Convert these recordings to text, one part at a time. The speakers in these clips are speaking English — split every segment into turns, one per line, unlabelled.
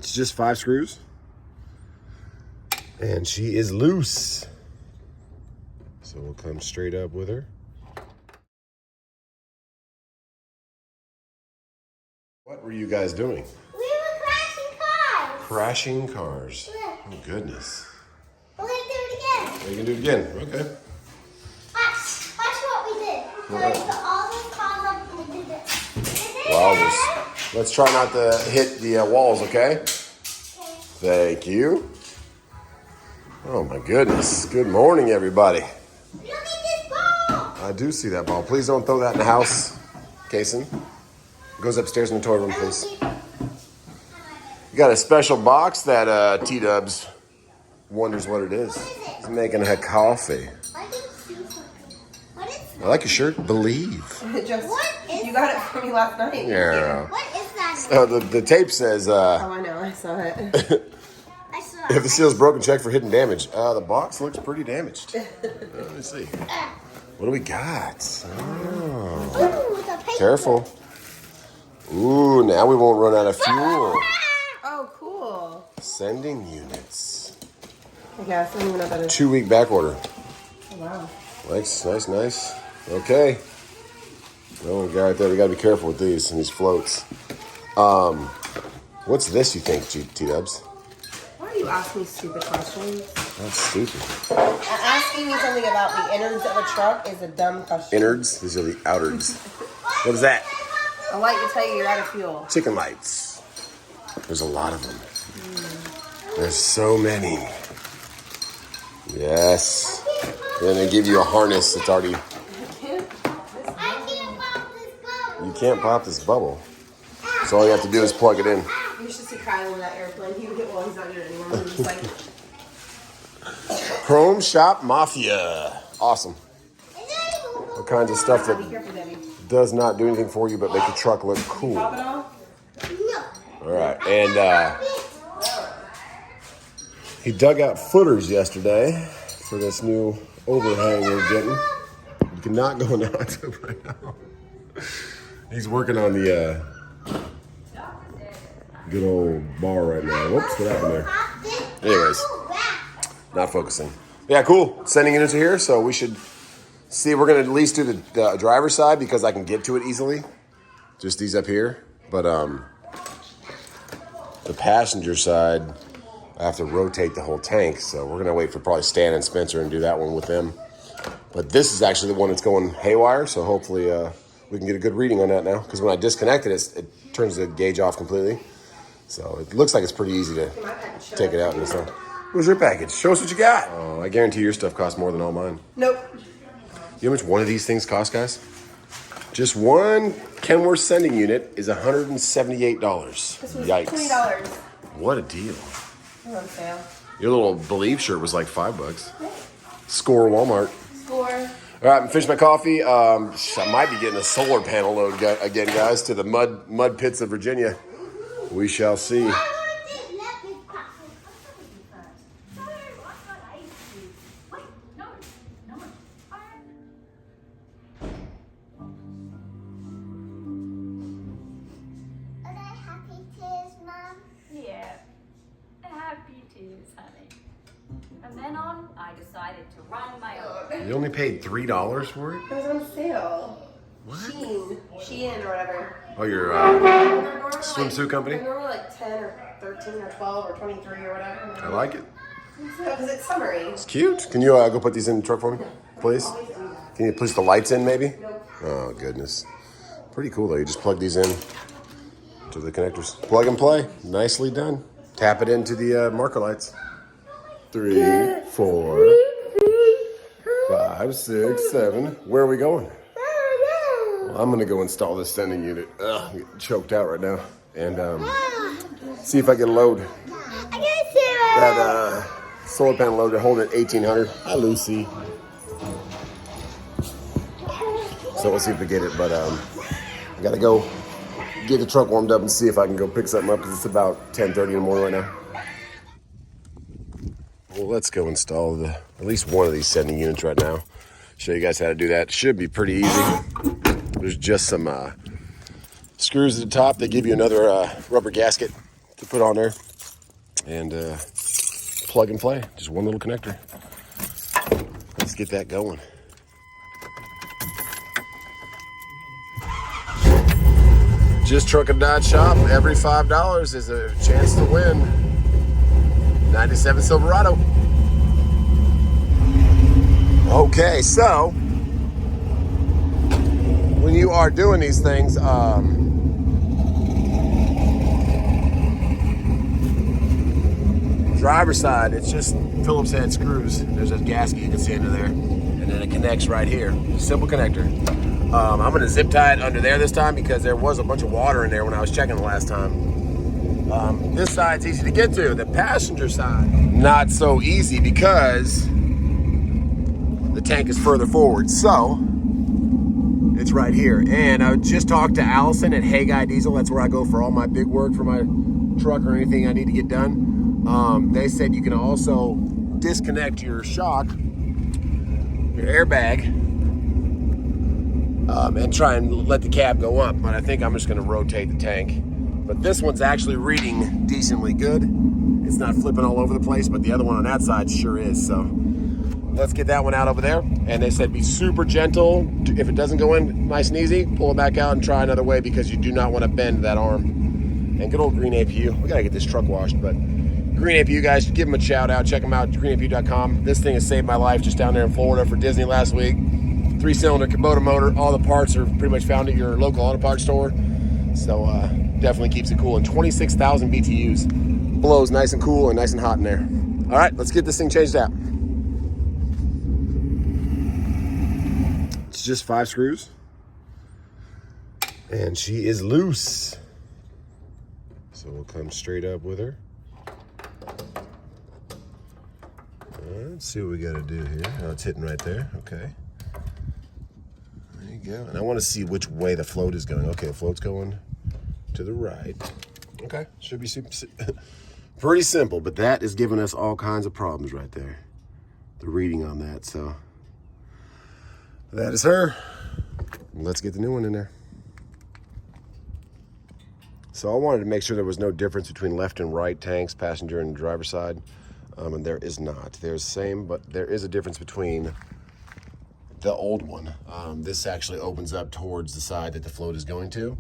It's just 5 screws. And she is loose. So we'll come straight up with her. What were you guys doing?
We were crashing cars.
Crashing cars. Oh, goodness.
We're going to do it again.
You can do it again. Okay.
Watch what we did. So we put all these cars up and we did this.
Well, let's try not to hit the walls, okay? Thank you. Oh, my goodness. Good morning, everybody.
Look at this ball.
I do see that ball. Please don't throw that in the house, Kason. It goes upstairs in the toy room, please. You got a special box that T-Dubs wonders what it is. He's making her coffee.
I can see something. What is
I like your shirt. Believe.
you
got it for me last night.
Yeah.
What is that?
The tape says,
Oh, I know. I saw it.
I saw
if the seal's broken, check for hidden damage. The box looks pretty damaged. Let me see. What do we got? Oh.
Ooh, the paper.
Careful. Ooh, now we won't run out of fuel.
Oh, cool.
Sending units.
I guess. I don't even know what that is.
2-week back order.
Oh, wow.
Nice. Okay. Oh, we got right there. We got to be careful with these and these floats. What's this, you think, T-Dubs?
Why are you asking me stupid questions?
That's stupid.
Asking me something about the innards of a truck is a dumb question.
Innards? These are the outards. What is that?
A light to tell you you're out of fuel.
Chicken lights. There's a lot of them. There's so many. Yes. Then they give you a harness that's already...
I can't pop this bubble.
You can't pop this bubble. So all you have to do is plug it in.
You should see Kyle in that airplane. He would get, well, he's not here anymore. He's just like...
Chrome Shop Mafia. Awesome. All kinds of stuff
Be
that
careful, Debbie.
does not do anything for you but make your truck look cool.
Pop it off?
No.
All right, and he dug out footers yesterday for this new overhang we're getting. You cannot go into it right now. He's working on the good old bar right now. Whoops, what happened there? Anyways, not focusing. Yeah, cool. Sending units are here, so we should see. We're going to at least do the driver's side because I can get to it easily. Just these up here. But the passenger side, I have to rotate the whole tank, so we're gonna wait for probably Stan and Spencer and do that one with them. But this is actually the one that's going haywire, so hopefully we can get a good reading on that now. Because when I disconnect it, it turns the gauge off completely. So it looks like it's pretty easy to take it out and stuff. Where's your package? Show us what you got. Oh, I guarantee your stuff costs more than all mine.
Nope.
You know how much one of these things costs, guys? Just one Kenworth sending unit is $178.
This was
Yikes.
$20.
What a deal.
We're on sale.
Your little Believe shirt was like $5. Score Walmart.
Score.
All right, I'm finished my coffee. I might be getting a solar panel load again, guys, to the mud pits of Virginia. We shall see.
From then on, I decided to run my own.
You only paid $3 for it?
It was on sale.
What?
Shein or whatever.
Oh, your swimsuit company?
They're normally like 10 or 13 or 12 or 23 or whatever.
I like it.
Because it's summery.
It's cute. Can you go put these in the truck for me, please? Can you please the lights in, maybe? Oh, goodness. Pretty cool, though. You just plug these in to the connectors. Plug and play. Nicely done. Tap it into the marker lights. 3, 4, 5, 6, 7. Where are we going? Well, I'm gonna go install this sending unit. Ugh, I'm getting choked out right now. And see if I can load that solar panel loader holding at 1800. Hi, Lucy. So we'll see if we get it, but I gotta go get the truck warmed up and see if I can go pick something up because it's about 10:30 in the morning right now. Well, let's go install at least one of these sending units right now. Show you guys how to do that. Should be pretty easy. There's just some screws at the top. They give you another rubber gasket to put on there. and plug and play. Just one little connector. Let's get that going. JustTruckin.Shop. Every $5 is a chance to win 97 Silverado. Okay, so when you are doing these things, driver's side, it's just Phillips head screws. There's a gasket you can see under there, and then it connects right here. Simple connector. I'm gonna zip tie it under there this time because there was a bunch of water in there when I was checking the last time. This side's easy to get to. The passenger side, not so easy because the tank is further forward. So it's right here. And I just talked to Allison at Hey Guy Diesel. That's where I go for all my big work for my truck or anything I need to get done. They said you can also disconnect your shock, your airbag, and try and let the cab go up. But I think I'm just gonna rotate the tank. But this one's actually reading decently good. It's not flipping all over the place, but the other one on that side sure is. So let's get that one out over there. And they said be super gentle. If it doesn't go in nice and easy, pull it back out and try another way because you do not want to bend that arm. And good old Green APU. We gotta get this truck washed, but Green APU guys, give them a shout out. Check them out, greenapu.com. This thing has saved my life just down there in Florida for Disney last week. 3-cylinder Kubota motor. All the parts are pretty much found at your local auto parts store. So definitely keeps it cool. And 26,000 BTUs. Blows nice and cool and nice and hot in there. All right, let's get this thing changed out. It's just 5 screws. And she is loose. So we'll come straight up with her. Let's see what we got to do here. Oh, it's hitting right there. Okay. There you go. And I want to see which way the float is going. Okay, the float's going to the right. Okay. Should be pretty simple, but that is giving us all kinds of problems right there. The reading on that. So that is her. Let's get the new one in there. So I wanted to make sure there was no difference between left and right tanks, passenger and driver side. And there is not. There's the same, but there is a difference between the old one. This actually opens up towards the side that the float is going to.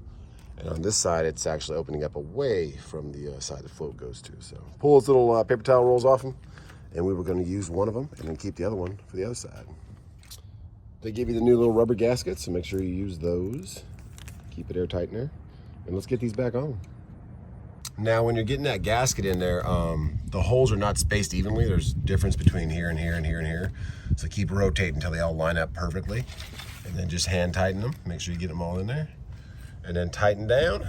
And on this side, it's actually opening up away from the side the float goes to. So pull those little paper towel rolls off them. And we were going to use one of them and then keep the other one for the other side. They give you the new little rubber gaskets, so make sure you use those. Keep it airtight in there. And let's get these back on. Now, when you're getting that gasket in there, the holes are not spaced evenly. There's a difference between here and here and here and here. So keep rotating until they all line up perfectly. And then just hand tighten them. Make sure you get them all in there. And then tighten down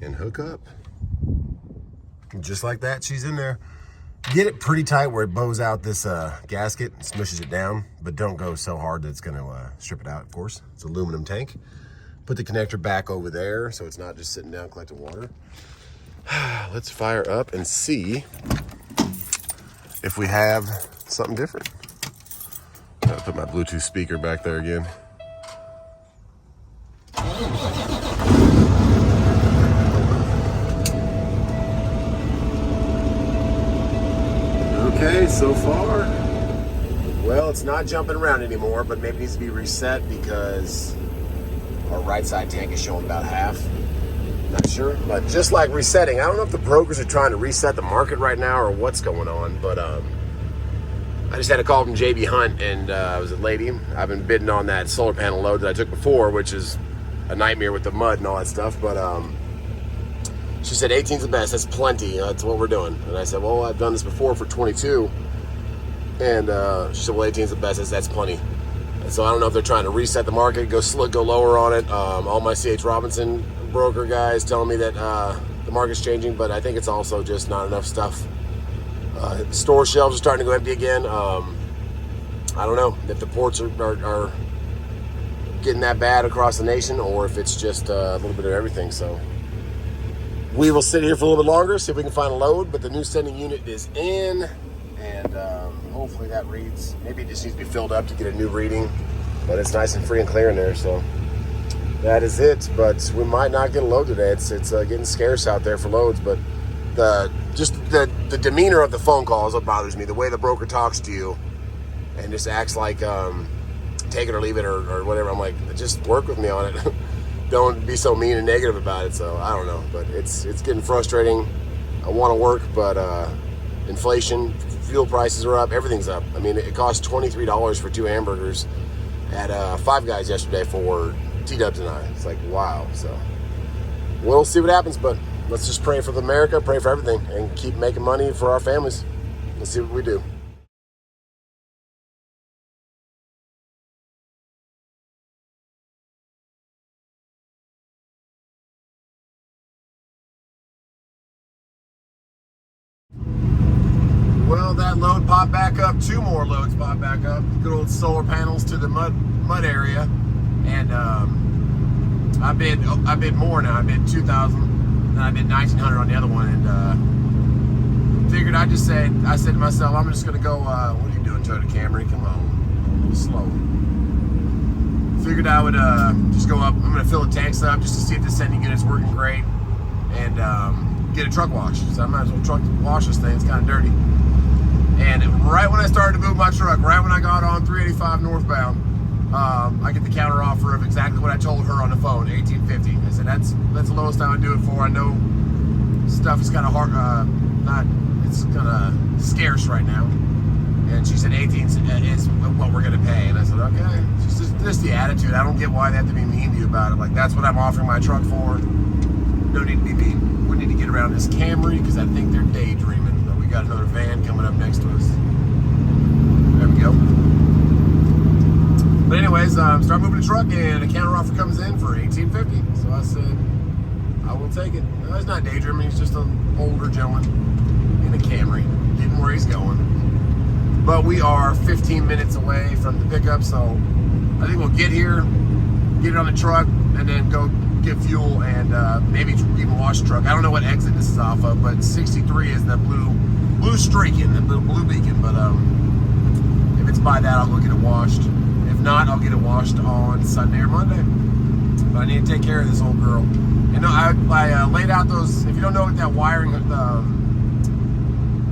and hook up. And just like that, she's in there. Get it pretty tight where it bows out this gasket and smushes it down, but don't go so hard that it's gonna strip it out, of course. It's an aluminum tank. Put the connector back over there so it's not just sitting down collecting water. Let's fire up and see if we have something different. Gotta put my Bluetooth speaker back there again. Okay, so far, well, it's not jumping around anymore, but maybe it needs to be reset because our right side tank is showing about half. Not sure, but just like resetting, I don't know if the brokers are trying to reset the market right now or what's going on, but I just had a call from JB Hunt, and it was a lady. I've been bidding on that solar panel load that I took before, which is a nightmare with the mud and all that stuff, but she said 18's the best. That's plenty. That's what we're doing. And I said, well, I've done this before for 22, and she said, well, 18's the best. That's plenty. And so I don't know if they're trying to reset the market, go lower on it. All my C.H. Robinson broker guys telling me that the market's changing, but I think it's also just not enough stuff. Store shelves are starting to go empty again. I don't know if the ports are getting that bad across the nation or if it's just a little bit of everything. So we will sit here for a little bit longer, see if we can find a load, but the new sending unit is in, and hopefully that reads. Maybe it just needs to be filled up to get a new reading, but it's nice and free and clear in there, so that is it. But we might not get a load today. It's getting scarce out there for loads, but the demeanor of the phone call is what bothers me. The way the broker talks to you and just acts like take it or leave it or whatever. I'm like, just work with me on it. Don't be so mean and negative about it. So I don't know, but it's getting frustrating. I want to work, but inflation, fuel prices are up, everything's up. I mean, it cost $23 for 2 hamburgers at Five Guys yesterday for T-Dubs and I. It's like, wow. So we'll see what happens, but let's just pray for America, pray for everything, and keep making money for our families. Let's see what we do. Well, that load popped back up. 2 more loads popped back up. Good old solar panels to the mud area, and I bid more now. I bid 2,000, and I bid 1,900 on the other one, and figured I said to myself, I'm just gonna go. What are you doing, Toyota Camry? Come on, slow. Figured I would just go up. I'm gonna fill the tanks up just to see if the sending unit's working great, and get a truck wash. So I might as well wash this thing. It's kind of dirty. And right when I started to move my truck, right when I got on 385 northbound, I get the counter offer of exactly what I told her on the phone, $1,850. I said that's the lowest I would do it for. I know stuff is kind of hard, it's kind of scarce right now. And she said 18 is what we're gonna pay. And I said, okay. It's just the attitude. I don't get why they have to be mean to you about it. Like, that's what I'm offering my truck for. No need to be mean. We need to get around this Camry because I think they're daydreaming. We got another van coming up next to us. There we go. But anyways, start moving the truck, and a counter offer comes in for $1,850. So I said, I will take it. No, he's not daydreaming. He's just an older gentleman in a Camry, getting where he's going. But we are 15 minutes away from the pickup, so I think we'll get here, get it on the truck, and then go get fuel and maybe even wash the truck. I don't know what exit this is off of, but 63 is the blue streaking, the blue beacon. But if it's by that, I'll go get it washed. If not, I'll get it washed on Sunday or Monday. But I need to take care of this old girl. You know, I laid out those. If you don't know what that wiring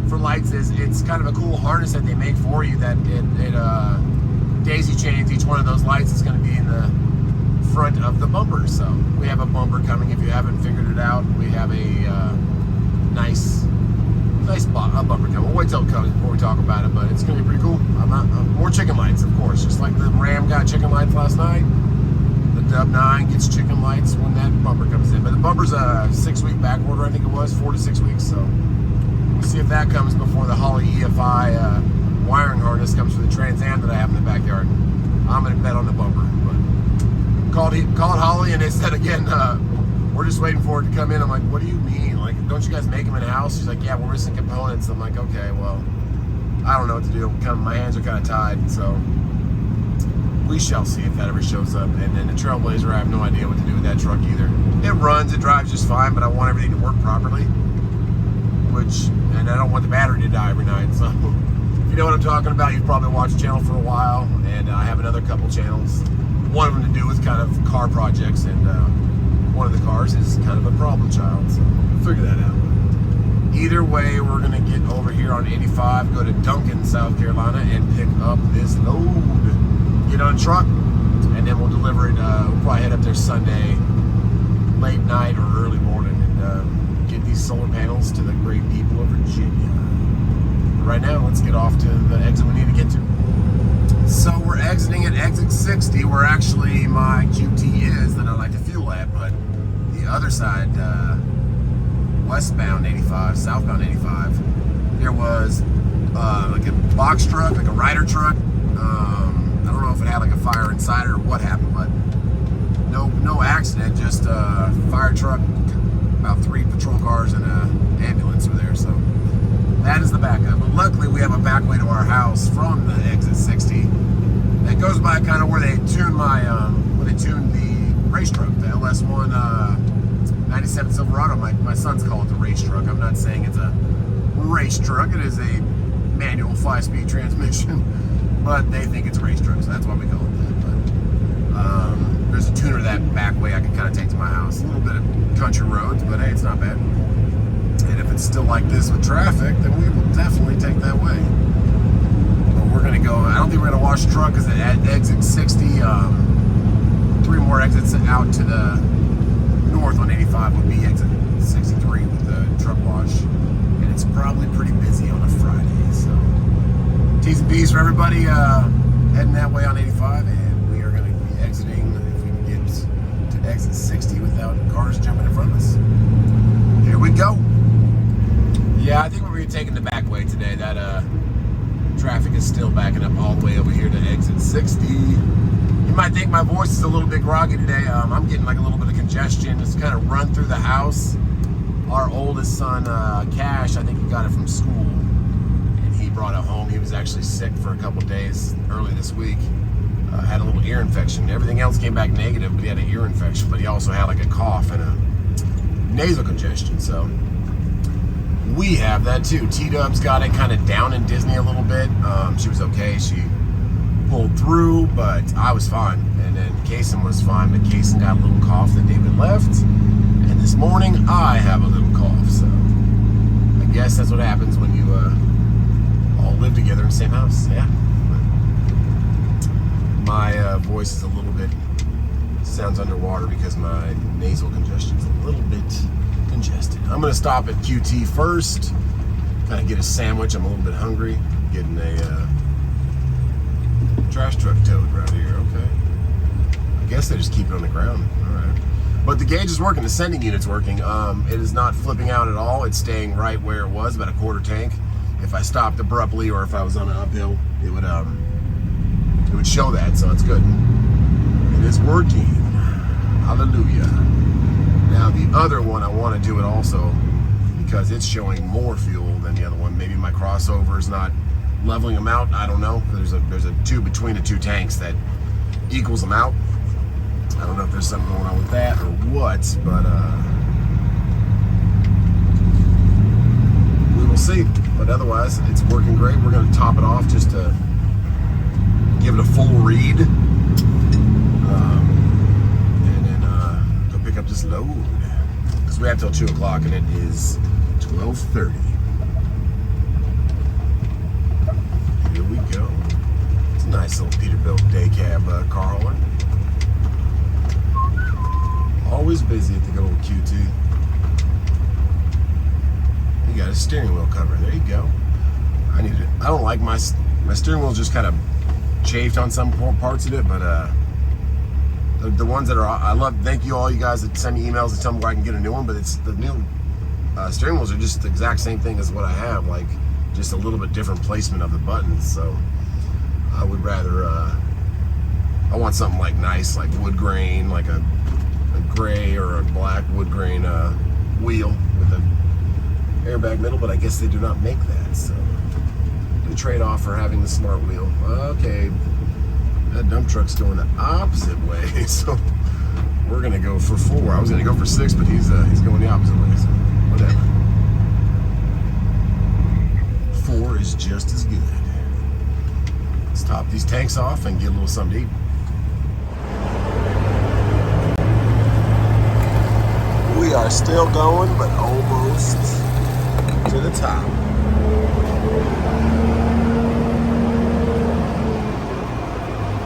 for lights is, it's kind of a cool harness that they make for you that it daisy chains each one of those lights. Is going to be in the front of the bumper. So we have a bumper coming. If you haven't figured it out, we have a nice bumper coming. We'll wait till it comes before we talk about it, but it's going to be pretty cool. More chicken lights, of course, just like the Ram got chicken lights last night. The W900 gets chicken lights when that bumper comes in. But the bumper's a 6-week back order, I think it was, 4 to 6 weeks. So we'll see if that comes before the Holley EFI wiring harness comes for the Trans Am that I have in the backyard. I'm going to bet on the bumper. But called Holley, and they said again, we're just waiting for it to come in. I'm like, what do you mean? Like, don't you guys make them in-house? She's like, yeah, we're missing components. I'm like, okay, well, I don't know what to do. My hands are kind of tied, so we shall see if that ever shows up. And then the Trailblazer, I have no idea what to do with that truck either. It runs, it drives just fine, but I want everything to work properly. And I don't want the battery to die every night. So if you know what I'm talking about, you've probably watched the channel for a while, and I have another couple channels. One of them to do with kind of car projects, and one of the cars is kind of a problem child, so we'll figure that out. Either way, we're going to get over here on 85, go to Duncan, South Carolina, and pick up this load. Get on a truck, and then we'll deliver it. We'll probably head up there Sunday, late night or early morning, and get these solar panels to the great people of Virginia. Right now, let's get off to the exit we need to get to. So we're exiting at exit 60, where actually my QT is that I like to fuel at, but the other side, westbound 85, southbound 85, there was like a box truck, like a Ryder truck. I don't know if it had like a fire inside it or what happened, but no accident, just a fire truck, about 3 patrol cars and an ambulance were there. So that is the backup. But luckily we have a back way to our house from the exit 60 that goes by kind of where they tuned the race truck, the LS1 97 Silverado. My sons call it the race truck. I'm not saying it's a race truck. It is a manual 5-speed transmission, but they think it's a race truck, so that's why we call it that. But there's a tuner that back way I can kind of take to my house. A little bit of country roads, but hey, it's not bad. And if it's still like this with traffic, then we will definitely take that way. But we're gonna go, I don't think we're gonna wash the truck because at exit 60, 3 more exits out to the north on 85 would be exit 63 with the truck wash. And it's probably pretty busy on a Friday, so. T's and P's for everybody heading that way on 85, and we are gonna be exiting if we can get to exit 60 without cars jumping in front of us. Here we go. Yeah, I think we're gonna be taking the back way today. That traffic is still backing up all the way over here to exit 60. You might think my voice is a little bit groggy today. I'm getting like a little bit of congestion. It's kind of run through the house. Our oldest son, Cash, I think he got it from school, and he brought it home. He was actually sick for a couple days early this week. Had a little ear infection. Everything else came back negative, but he had an ear infection. But he also had like a cough and a nasal congestion. So we have that too. T-Dub's got it kind of down in Disney a little bit. She was okay. She pulled through, but I was fine. And then Kaysen was fine, but Kaysen got a little cough that David left. And this morning I have a little cough. So I guess that's what happens when you all live together in the same house. Yeah. My voice is a little bit, sounds underwater because my nasal congestion is a little bit congested. I'm going to stop at QT first, kind of get a sandwich. I'm a little bit hungry. Getting a trash truck towed right here. Okay. I guess they just keep it on the ground. All right. But the gauge is working. The sending unit's working. It is not flipping out at all. It's staying right where it was, about a quarter tank. If I stopped abruptly or if I was on an uphill, it would show that, so it's good. It is working. Hallelujah. Now the other one, I want to do it also because it's showing more fuel than the other one. Maybe my crossover is not leveling them out. I don't know. There's a tube between the two tanks that equals them out. I don't know if there's something going on with that or what, but we will see. But otherwise, it's working great. We're going to top it off just to give it a full read, and then go pick up this load because we have till 2 o'clock and it is 12:30. Here we go. It's a nice little Peterbilt day cab car hauler. Always busy at the good old QT. You got a steering wheel cover. There you go. I need it. I don't like my steering wheel just kind of chafed on some parts of it, but the ones that are, I love. Thank you all you guys that send me emails and tell me where I can get a new one. But it's the new steering wheels are just the exact same thing as what I have, like just a little bit different placement of the buttons. So I would rather I want something like nice, like wood grain, like a gray or a black wood grain wheel with an airbag middle. But I guess they do not make that, so the trade-off for having the smart wheel. Okay, that dump truck's going the opposite way, so we're gonna go for 4. I was gonna go for 6, but he's going the opposite way, so whatever. 4 is just as good. Let's top these tanks off and get a little something to eat. We are still going, but almost to the top.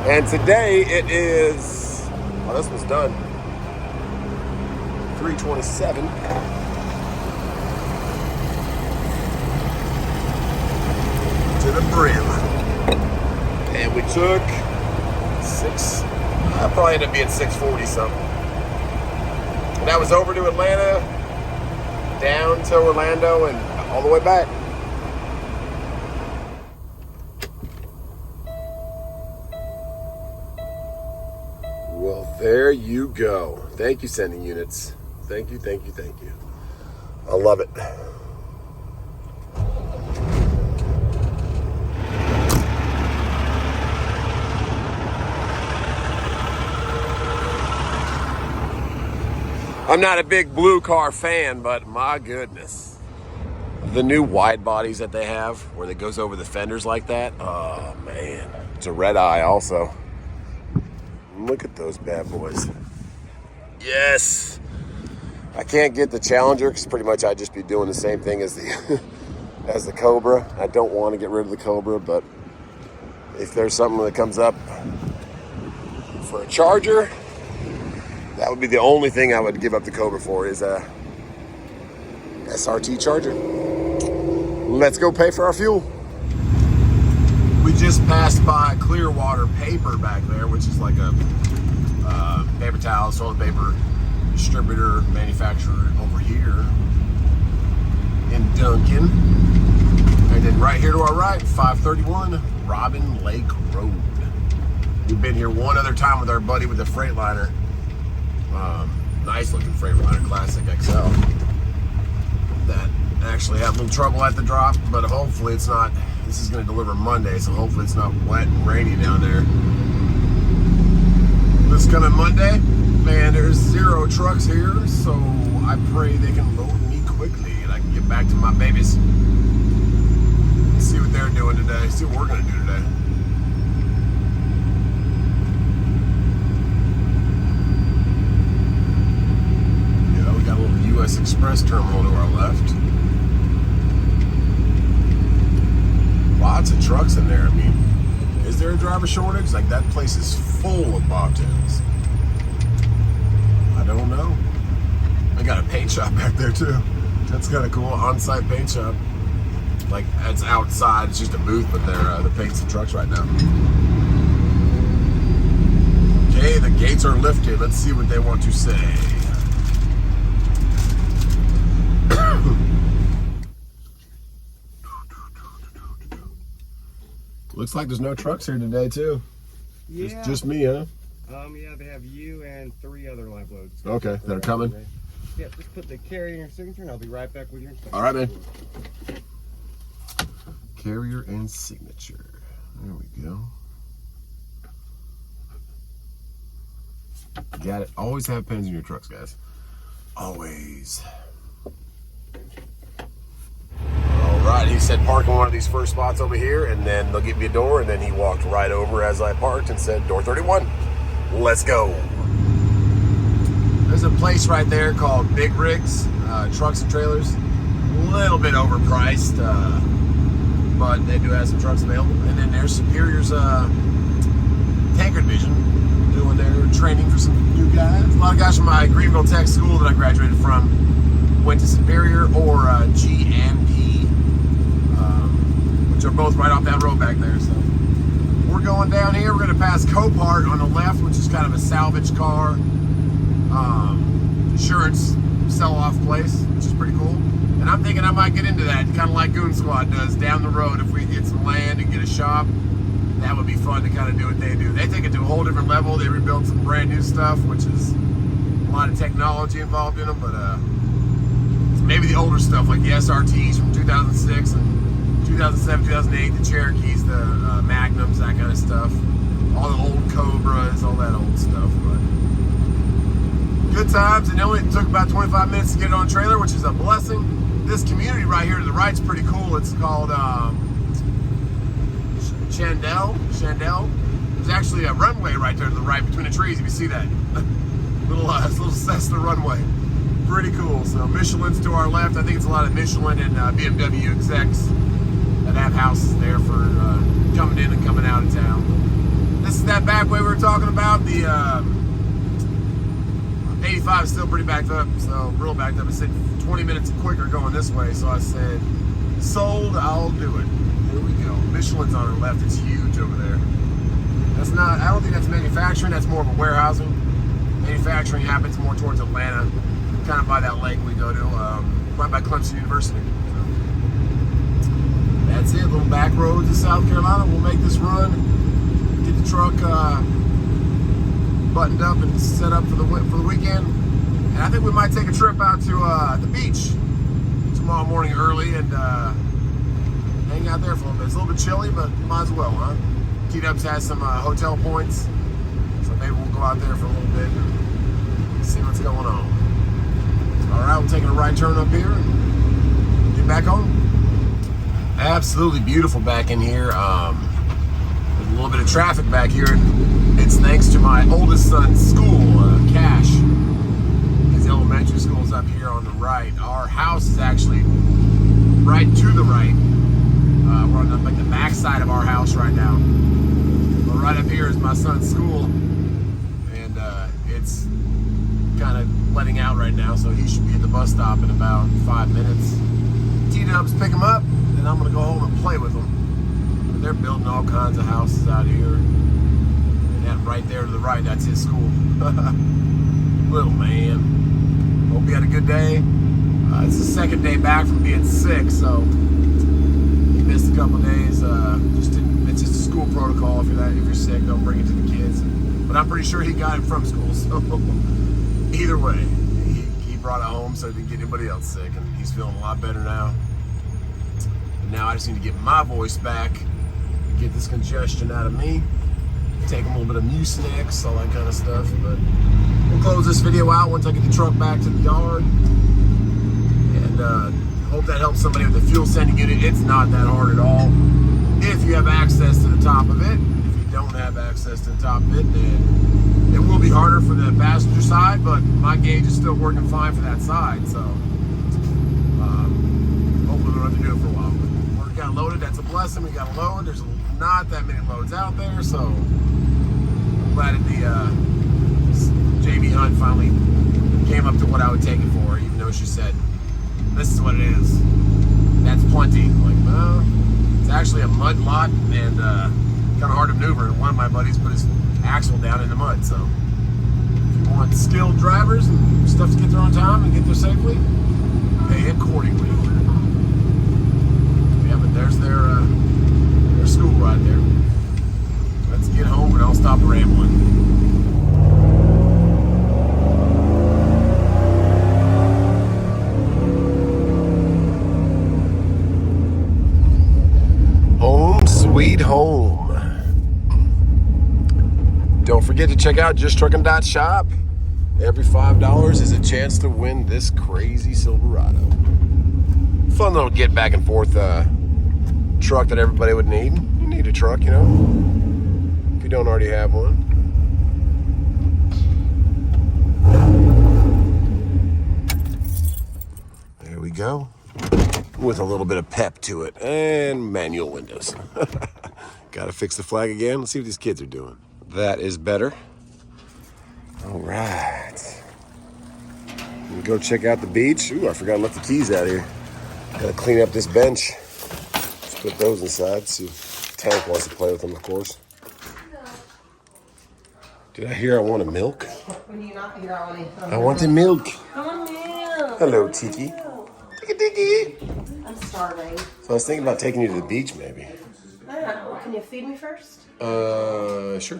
And today it is, well, this was done, 3:27. To the brim. And we took 6, I'll probably end up being 640 something. And that was over to Atlanta, down to Orlando, and all the way back. Well, there you go. Thank you, sending units. Thank you, thank you, thank you. I love it. I'm not a big blue car fan, but my goodness. The new wide bodies that they have, where it goes over the fenders like that, oh man. It's a red eye also. Look at those bad boys. Yes. I can't get the Challenger because pretty much I'd just be doing the same thing as the as the Cobra. I don't want to get rid of the Cobra, but if there's something that comes up for a Charger, that would be the only thing I would give up the Cobra for, is a SRT Charger. Let's go pay for our fuel. We just passed by Clearwater Paper back there, which is like a paper towel, toilet paper distributor, manufacturer over here in Duncan. And then right here to our right, 531 Robin Lake Road. We've been here one other time with our buddy with the Freightliner. Nice looking Freightliner, classic XL. That actually had a little trouble at the drop, but hopefully it's not. This is going to deliver Monday, so hopefully it's not wet and rainy down there. This coming Monday, man, there's 0 trucks here, so I pray they can load me quickly and I can get back to my babies. See what they're doing today, see what we're going to do today. Yeah, we got a little U.S. Express terminal to our left. Lots of trucks in there. I mean, is there a driver shortage? Like, that place is full of bobtails. I don't know. They got a paint shop back there too. That's kind of cool. On-site paint shop. Like, it's outside. It's just a booth, but they're painting some trucks right now. Okay, the gates are lifted. Let's see what they want to say. Looks like there's no trucks here today, too.
Yeah.
Just me, huh?
Yeah, they have you and 3 other live loads.
Okay, that are coming.
Yeah, just put the carrier in your signature and I'll be right back with your inspection.
All right, man. Carrier and signature. There we go. Got it. Always have pens in your trucks, guys. Always. All right, he said park in one of these first spots over here, and then they'll give me a door, and then he walked right over as I parked and said, door 31. Let's go. There's a place right there called Big Rigs, trucks and trailers. A little bit overpriced, but they do have some trucks available. And then there's Superior's tanker division doing their training for some new guys. A lot of guys from my Greenville Tech school that I graduated from went to Superior or G&P, which are both right off that road back there. So we're going down here. We're going to pass Copart on the left, which is kind of a salvage car insurance sell-off place, which is pretty cool. And I'm thinking I might get into that, kind of like Goon Squad does down the road. If we get some land and get a shop, that would be fun to kind of do what they do. They take it to a whole different level. They rebuild some brand new stuff, which is a lot of technology involved in them, but maybe the older stuff like the SRTs from 2006 and 2007, 2008, the Cherokees, the Magnums, that kind of stuff. All the old Cobras, all that old stuff. But good times, and it only took about 25 minutes to get it on a trailer, which is a blessing. This community right here to the right is pretty cool. It's called Chandel. There's actually a runway right there to the right between the trees, if you see that. little Cessna runway. Pretty cool. So Michelin's to our left. I think it's a lot of Michelin and BMW execs that have houses there for coming in and coming out of town. This is that back way we were talking about. The 85 is still pretty backed up, so real backed up. It said 20 minutes quicker going this way, so I said, sold, I'll do it. Here we go. Michelin's on our left. It's huge over there. That's not, I don't think that's manufacturing. That's more of a warehousing. Manufacturing happens more towards Atlanta, kind of by that lake we go to, right by Clemson University. So that's it. Little back roads of South Carolina. We'll make this run. Get the truck buttoned up and set up for the weekend. And I think we might take a trip out to the beach tomorrow morning early and hang out there for a little bit. It's a little bit chilly, but might as well, huh? T-Dubs has some hotel points, so maybe we'll go out there for a little bit and see what's going on. All right, we're taking a right turn up here and get back home. Absolutely beautiful back in here. There's a little bit of traffic back here, and it's thanks to my oldest son's school, Cash. His these elementary schools up here on the right. Our house is actually right to the right. We're on like the back side of our house right now. But right up here is my son's school, and it's kind of letting out right now, so he should be at the bus stop in about 5 minutes. T-Dubs pick him up, and I'm gonna go home and play with them. But they're building all kinds of houses out here, and that right there to the right, that's his school. Little man. Hope you had a good day. It's the second day back from being sick, so he missed a couple days. It's just a school protocol. If you're sick, don't bring it to the kids. But I'm pretty sure he got it from school, so either way, he brought it home so he didn't get anybody else sick, and he's feeling a lot better now. And now I just need to get my voice back, get this congestion out of me, take a little bit of Mucinex, all that kind of stuff. But we'll close this video out once I get the truck back to the yard. And hope that helps somebody with the fuel sending unit. It's not that hard at all if you have access to the top of it. If you don't have access to the top of it, then it will be harder for the passenger side, but my gauge is still working fine for that side, so hopefully we don't have to do it for a while. But we got loaded, that's a blessing. We got a load. There's not that many loads out there, so I'm glad that the JB Hunt finally came up to what I would take it for, even though she said, this is what it is. That's plenty. I'm like, well, it's actually a mud lot and kind of hard to maneuver. And one of my buddies put his axle down in the mud. So if you want skilled drivers and stuff to get there on time and get there safely, pay accordingly. Yeah, but there's their school right there. Let's get home and I'll stop rambling. Home sweet home. Don't forget to check out JustTruckin.Shop. Every $5 is a chance to win this crazy Silverado. Fun little get back and forth truck that everybody would need. You need a truck, you know, if you don't already have one. There we go. With a little bit of pep to it and manual windows. Gotta fix the flag again. Let's see what these kids are doing. That is better. All right. We'll go check out the beach. Ooh, I forgot I left the keys out here. Gotta clean up this bench. Just put those inside. See if Tank wants to play with them, of course. Did I hear I want a milk?
When do you not hear
I want the milk.
I want milk.
Hello, Tiki. Tiki.
I'm starving.
So I was thinking about taking you to the beach, maybe.
Can you feed me first?
Sure.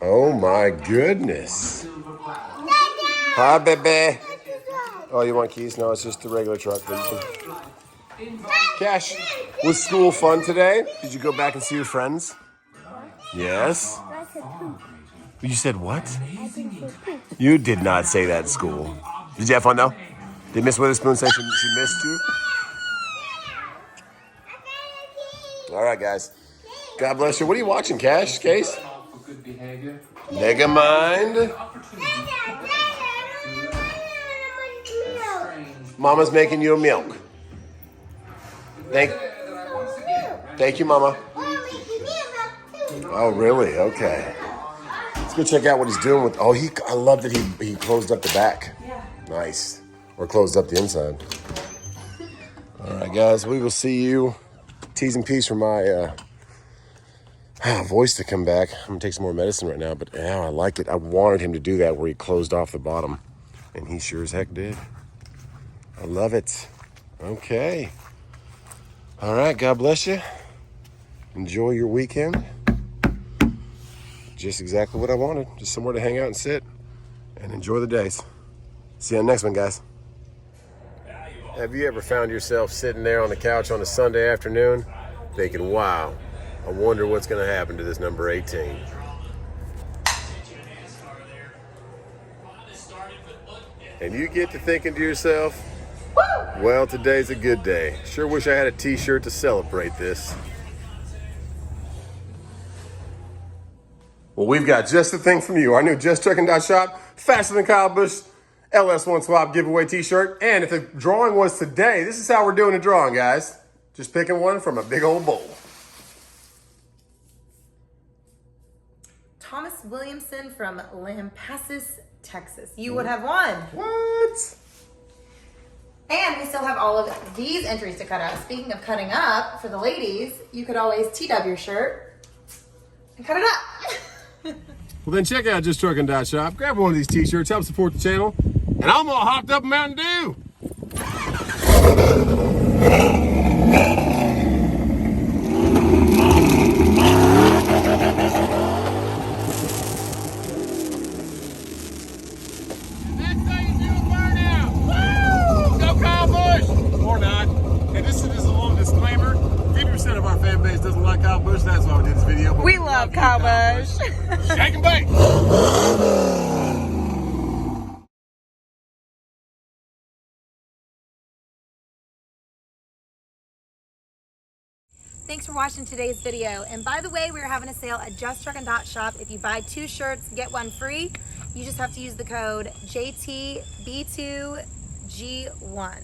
Oh my goodness. Hi, baby. Oh, you want keys? No, it's just the regular truck. Cash. Was school fun today? Did you go back and see your friends? Yes. You said what? You did not say that at school. Did you have fun though? Did Miss Witherspoon say she missed you? All right, guys. God bless you. What are you watching, Cash? Case? Megamind. Mama's making you a milk. Thank you, Mama. Oh, really? Okay. Let's go check out what he's doing with. Oh, I love that he closed up the back.
Yeah.
Nice. Or closed up the inside. All right, guys. We will see you. T's and P's for my voice to come back. I'm gonna take some more medicine right now, but yeah, I like it. I wanted him to do that where he closed off the bottom, and he sure as heck did. I love it. Okay. All right. God bless you. Enjoy your weekend. Just exactly what I wanted. Just somewhere to hang out and sit and enjoy the days. See you on the next one, guys. Have you ever found yourself sitting there on the couch on a Sunday afternoon thinking, wow, I wonder what's going to happen to this number 18? And you get to thinking to yourself, well, today's a good day. Sure wish I had a t-shirt to celebrate this. Well, we've got just the thing from you. Our new JustTruckin.Shop, faster than Kyle Busch, LS1 swap giveaway t-shirt. And if the drawing was today, this is how we're doing the drawing, guys. Just picking one from a big old bowl.
Thomas Williamson from Lampasas, Texas. You would have won.
What?
And we still have all of these entries to cut out. Speaking of cutting up, for the ladies, you could always TW your shirt and cut it up.
Well, then check out JustTruckin.Shop. Grab one of these t-shirts, help support the channel. And I'm all hopped up Mountain Dew. Of our fan base doesn't like Kyle Busch. That's why we did this video. But
We love Kyle Busch.
Shake and bake.
Thanks for watching today's video. And by the way, we're having a sale at JustTruckin.Shop. If you buy 2 shirts, get 1 free. You just have to use the code JTB2G1.